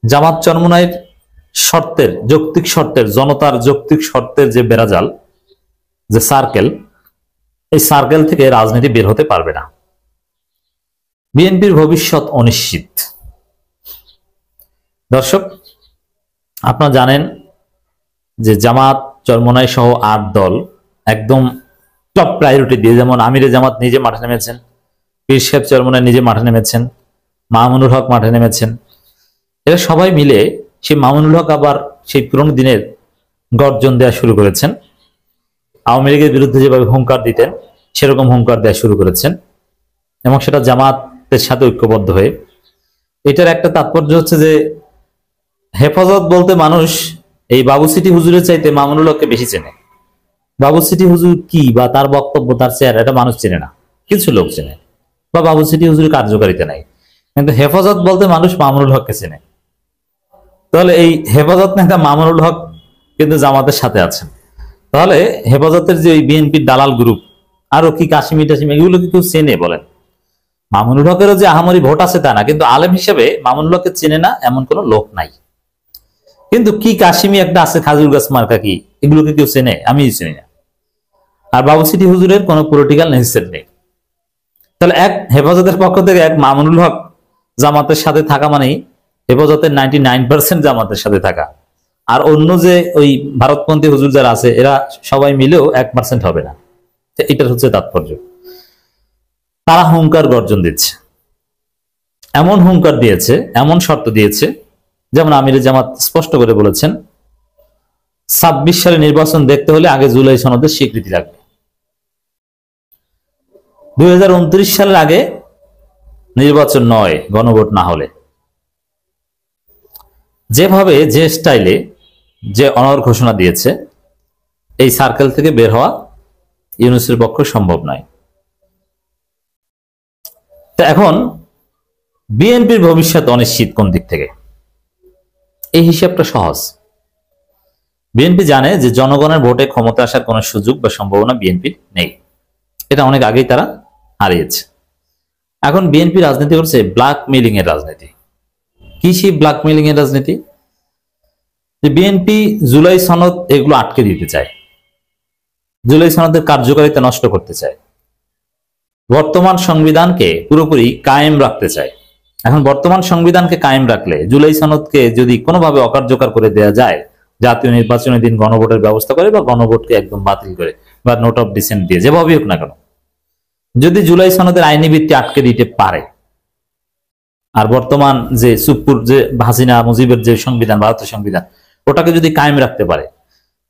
জামাত চরমোনাইয়ের শর্তের, যৌক্তিক শর্তের, জনতার যৌক্তিক শর্তের যে বেড়াজাল, যে সার্কেল, এই সার্কেল থেকে রাজনীতি বের হতে পারবে না। বিএনপির ভবিষ্যৎ অনিশ্চিত। দর্শক, আপনারা জানেন যে জামাত চরমোনাই সহ 8 দল একদম টপ প্রায়োরিটি দিয়ে, যেমন আমিরে জামাত নিজে মাঠে নেমেছেন, পীর সাহেব চরমোনাই নিজে মাঠে নেমেছেন, মামুনুল হক মাঠে নেমেছেন। এরা সবাই মিলে সেই মামুনুল হক আবার সেই পুরনো দিনের গর্জন দেওয়া শুরু করেছেন। আওয়ামী লীগের বিরুদ্ধে যেভাবে হুঙ্কার দিতেন সেরকম হুঙ্কার দেওয়া শুরু করেছেন, এবং সেটা জামাতের সাথে ঐক্যবদ্ধ হয়ে। এটার একটা তাৎপর্য হচ্ছে যে হেফাজত বলতে মানুষ এই বাবু সিটি হুজুরের চাইতে মামুনুল হককে বেশি চেনে। বাবু সিটি হুজুর কি বা তার বক্তব্য, তার চেহারা, এটা মানুষ চেনে না, কিছু লোক চেনে, বা বাবু সিটি হুজুরের কার্যকারিতা নাই। কিন্তু হেফাজত বলতে মানুষ মামুনুল হককে চেনে। তাহলে এই হেফাজত নেতা মামুনুল হক কিন্তু জামাতের সাথে আছেন। তাহলে হেফাজতের যে বিএনপির দালাল গ্রুপ, আরো কি কাশিমি টাশিমি, এগুলো কি কেউ চেনে বলেন? মামুনুল হকেরও যে আহামরি ভোট আছে তা না, কিন্তু আলেম হিসেবে মামুনুল হককে চেনে না এমন কোন লোক নাই। কিন্তু কি কাশিমি একটা আছে, খাজুর গাছ মার্কা, কি এগুলোকে কেউ চেনে? আমি চিনি না। আর বাবু সিটি হুজুরের কোনো পলিটিক্যাল নেসেসারি নেই। তাহলে এক হেফাজতের পক্ষ থেকে এক মামুনুল হক জামাতের সাথে থাকা মানেই হেফাজতের 99% জামাতের সাথে থাকা। আর অন্য যে ওই ভারতপন্থী হুজুর যারা আছে এরা সবাই মিলেও 1% হবে না। এটার হচ্ছে তাৎপর্য। তারা হুঙ্কার গর্জন দিচ্ছে, এমন হুঙ্কার দিয়েছে, এমন শর্ত দিয়েছে, যেমন আমিরে জামাত স্পষ্ট করে বলেছেন 26 সালে নির্বাচন দেখতে হলে আগে জুলাই সনদের স্বীকৃতি লাগবে। 2029 সালের আগে নির্বাচন নয়, গণভোট না হলে। যেভাবে, যে স্টাইলে, যে অনর ঘোষণা দিয়েছে, এই সার্কেল থেকে বের হওয়া ইউনূসের পক্ষে সম্ভব নয়। তো এখন বিএনপির ভবিষ্যৎ অনিশ্চিত কোন দিক থেকে? এই হিসাবটা সহজ। বিএনপি জানে যে জনগণের ভোটে ক্ষমতা আসার কোন সুযোগ বা সম্ভাবনা বিএনপির নেই। এটা অনেক আগেই তারা হারিয়েছে। এখন বিএনপি রাজনীতি করছে ব্ল্যাকমেইলিং এর রাজনীতি। কি সেই ব্ল্যাকমেইলিং এর রাজনীতি? যে বিএনপি জুলাই সনদ এগুলো আটকে দিতে চায়, জুলাই সনদের কার্যকারিতা নষ্ট করতে চায়, বর্তমান সংবিধানকে পুরোপুরি কায়েম রাখতে চায়। এখন বর্তমান সংবিধানকে কায়েম রাখলে জুলাই সনদকে যদি কোনোভাবে অকার্যকর করে দেওয়া যায়, জাতীয় নির্বাচনের দিন গণভোটের ব্যবস্থা করে বা গণভোটকে একদম বাতিল করে বা নোট অফ ডিসেন্ট দিয়ে, যেভাবেই হোক না কেন, যদি জুলাই সনদের আইনি ভিত্তি আটকে দিতে পারে, আর বর্তমান যে সুপ্পুর যে হাসিনা মুজিবের যে সংবিধান, ভারতের সংবিধান, ওটাকে যদি কায়েম রাখতে পারে,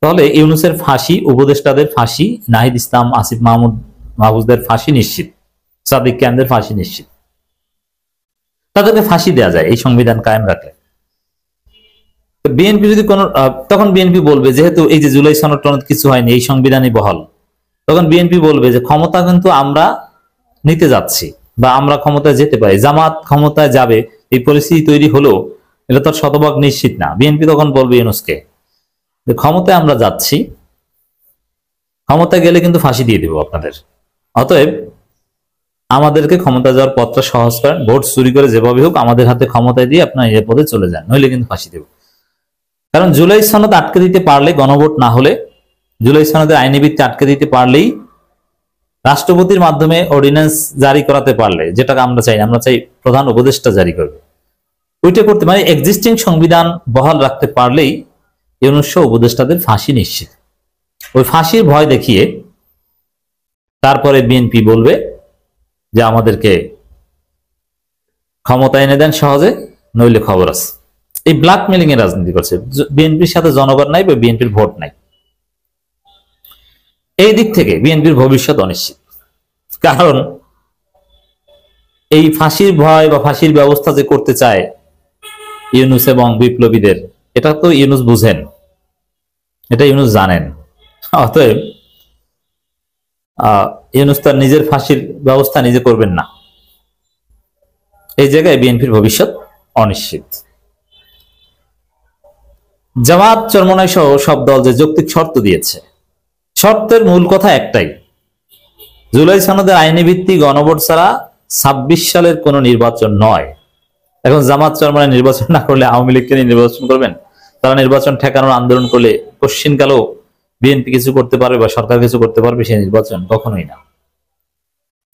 তাহলে ইউনূসের ফাঁসি, উপদেষ্টাদের ফাঁসি, নাহিদ ইসলাম, আসিফ মাহফুজদের ফাঁসি নিশ্চিত, সাদিক ক্যান্দের ফাঁসি নিশ্চিত। তাদেরকে ফাঁসি দেওয়া যায় এই সংবিধান কায়েম রাখলে। বিএনপি যদি কোন, তখন বিএনপি বলবে যেহেতু এই যে জুলাই সনদ টনদ কিছু হয়নি, এই সংবিধানই বহাল, তখন বিএনপি বলবে যে ক্ষমতা কিন্তু আমরা নিতে যাচ্ছি বা আমরা ক্ষমতায় যেতে পারি, জামাত ক্ষমতায় যাবে, এই পরিস্থিতি তৈরি হলো, এটা তো শতভাগ নিশ্চিত না। বিএনপি তখন বলবে ইউনূসকে যে ক্ষমতায় আমরা যাচ্ছি, ক্ষমতায় গেলে কিন্তু ফাঁসি দিয়ে দিব আপনাদের, অতএব আমাদেরকে ক্ষমতা যাওয়ার পথটা সহজ করেন, ভোট চুরি করে যেভাবে হোক আমাদের হাতে ক্ষমতায় দিয়ে আপনার এই পদে চলে যান, নইলে কিন্তু ফাঁসি দেব। কারণ জুলাই সনদ আটকে দিতে পারলে, গণভোট না হলে জুলাই সনদের আইনি ভিত্তি আটকে দিতে পারলেই, রাষ্ট্রপতির মাধ্যমে অর্ডিন্যান্স জারি করাতে পারলে, যেটাকে আমরা চাই, আমরা চাই প্রধান উপদেষ্টা জারি করবে, ওইটা করতে মানে এক্সিস্টিং সংবিধান বহাল রাখতে পারলেই ইউনূস উপদেষ্টাদের ফাঁসি নিশ্চিত। ওই ফাঁসির ভয় দেখিয়ে তারপরে বিএনপি বলবে যে আমাদেরকে ক্ষমতা এনে দেন সহজে, নইলে খবর আছে। এই ব্ল্যাকমেইলিং এর রাজনীতি করছে। বিএনপির সাথে জনগণ নাই বা বিএনপির ভোট নাই। এই দিক থেকে বিএনপির ভবিষ্যৎ অনিশ্চিত। কারণ এই ফাঁসির ভয় বা ফাঁসির ব্যবস্থা যে করতে চায় ইউনূস এবং বিপ্লবীদের, এটা তো ইউনূস বুঝেন, এটা ইউনূস জানেন। অতএব ইউনূস তার নিজের ফাঁসির ব্যবস্থা নিজে করবেন না। এই জায়গায় বিএনপির ভবিষ্যৎ অনিশ্চিত। জামাত চরমোনাই সহ সব দল যে যৌক্তিক শর্ত দিয়েছে, শর্তের মূল কথা একটাই, জুলাই সনদের আইনি ভিত্তি গণভোট ছাড়া 26 সালের কোন নির্বাচন নয়। এখন জামাত চরমনায় নির্বাচন না করলে আওয়ামী লীগকে নিয়ে নির্বাচন করবেন? তারা নির্বাচন ঠেকানোর আন্দোলন করলে কোশ্চিনকালেও বিএনপি কিছু করতে পারবে বা সরকার কিছু করতে পারবে? সেই নির্বাচন কখনোই না।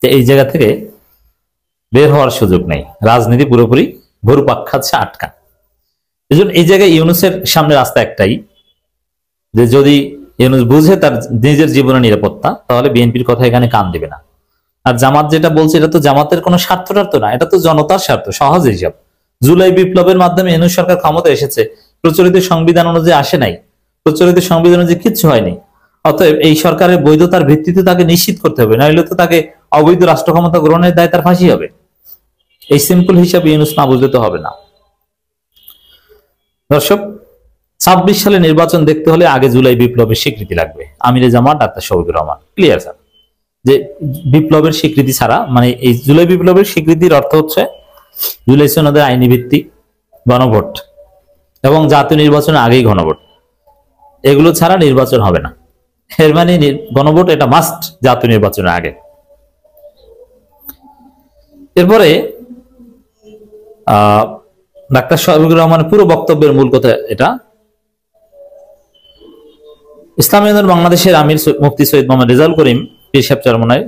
এই জায়গা থেকে বের হওয়ার সুযোগ নেই, রাজনীতি পুরোপুরি ঘুরপাক খাচ্ছে, আটকা। এই জায়গায় ইউনূসের সামনে রাস্তা একটাই, যে যদি ইউনূস বুঝে তার নিজের জীবনের নিরাপত্তা, তাহলে বিএনপির কথা এখানে কান দিবে না। আর জামাত যেটা বলছে, এটা তো জামাতের কোনো স্বার্থটার তো না, এটা তো জনতার স্বার্থ। সহজ হিসাব, জুলাই বিপ্লবের মাধ্যমে ইউনূস সরকার ক্ষমতা এসেছে, প্রচলিত সংবিধান অনুযায়ী আসে নাই, প্রচলিত সংবিধান অনুযায়ী কিচ্ছু হয়নি। অতএব এই সরকারের বৈধতার ভিত্তিতে তাকে নিশ্চিত করতে হবে, নইলে তো তাকে অবৈধ রাষ্ট্র ক্ষমতা গ্রহণের দায় তার ফাঁসি হবে। এই সিম্পল হিসাবে ইউনূস না বুঝলে তো হবে না। দর্শক, 26 সালে নির্বাচন দেখতে হলে আগে জুলাই বিপ্লবের স্বীকৃতি লাগবে। আমিরে Jamaat doctor Shafiqur Rahman clear sir, যে বিপ্লবের স্বীকৃতি ছাড়া, মানে এই জুলাই বিপ্লবের স্বীকৃতির অর্থ হচ্ছে জুলাই সনদের আইনি ভিত্তি, গণভোট এবং জাতীয় নির্বাচনের আগেই গণভোট, এগুলো ছাড়া নির্বাচন হবে না। এর মানে গণভোট এটা মাস্ট জাতীয় নির্বাচনের আগে। এরপরে ডাক্তার শফিকুর রহমানের পুরো বক্তব্যের মূল কথা এটা, ইসলামী আন্দোলন বাংলাদেশের আমির মুফতি সৈয়দ মোহাম্মদ রেজাউল করিম পীর সাহেব চরমনায়,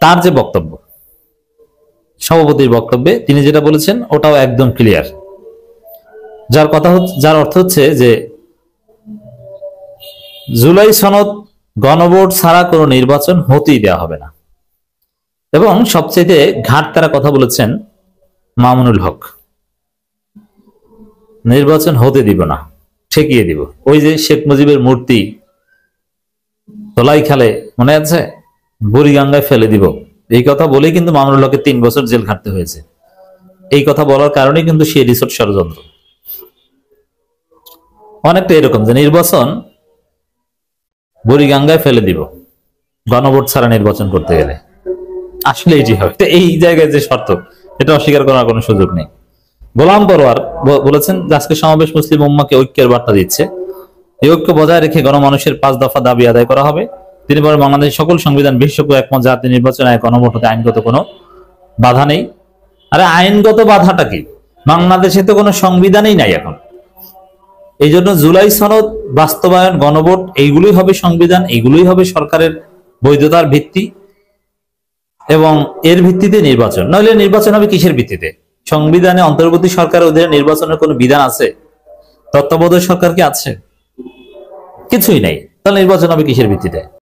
তার যে বক্তব্য, সভাপতির বক্তব্যে তিনি যেটা বলেছেন ওটাও একদম ক্লিয়ার, যার অর্থ হচ্ছে যে জুলাই সনদ গণভোট ছাড়া কোনো নির্বাচন হতেই দেওয়া হবে না। এবং সবচেয়ে ঘাট তারা কথা বলেছেন মামুনুল হক, নির্বাচন হতে দিব না, ঠেকিয়ে দিব। ওই যে শেখ মুজিবের মূর্তি তোলাই খালে মনে আছে, বুড়িগঙ্গায় ফেলে দিব, এই কথা বলেই কিন্তু মামুনুল হককে 3 বছর জেল খাটতে হয়েছে। এই কথা বলার কারণে কিন্তু সেই রিসোর্ট ষড়যন্ত্র অনেকটা এরকম, যে নির্বাচন বুড়িগঙ্গায় ফেলে দিব গণভোট ছাড়া নির্বাচন করতে গেলে। আসলে এটি হবে, এই জায়গায় যে শর্ত, এটা অস্বীকার করার কোনো সুযোগ নেই। গোলাম পরোয়ার বলেছেন আজকে সমাবেশ মুসলিম উম্মাহকে ঐক্যের বার্তা দিচ্ছে, এই ঐক্য বজায় রেখে গণমানুষের 5 দফা দাবি আদায় করা হবে। তিনি বলেন বাংলাদেশের সকল সংবিধান বিশেষজ্ঞ একমত, জাতীয় নির্বাচনে গণভোট হতে আইনগত কোনো বাধা নেই। আরে আইনগত বাধাটা কি? বাংলাদেশে তো কোনো সংবিধানই নাই এখন। এই জন্য জুলাই সনদ বাস্তবায়ন, গণভোট, এইগুলোই হবে সংবিধান, এইগুলোই হবে সরকারের বৈধতার ভিত্তি, এবং এর ভিত্তিতে নির্বাচন। নইলে নির্বাচন হবে কিসের ভিত্তিতে? সংবিধানে অন্তর্বর্তী সরকারের অধীনে নির্বাচনের কোনো বিধান আছে? তত্ত্বাবধায়ক সরকার কি আছে? কিছুই নাই, তাহলে নির্বাচন হবে কিসের ভিত্তিতে?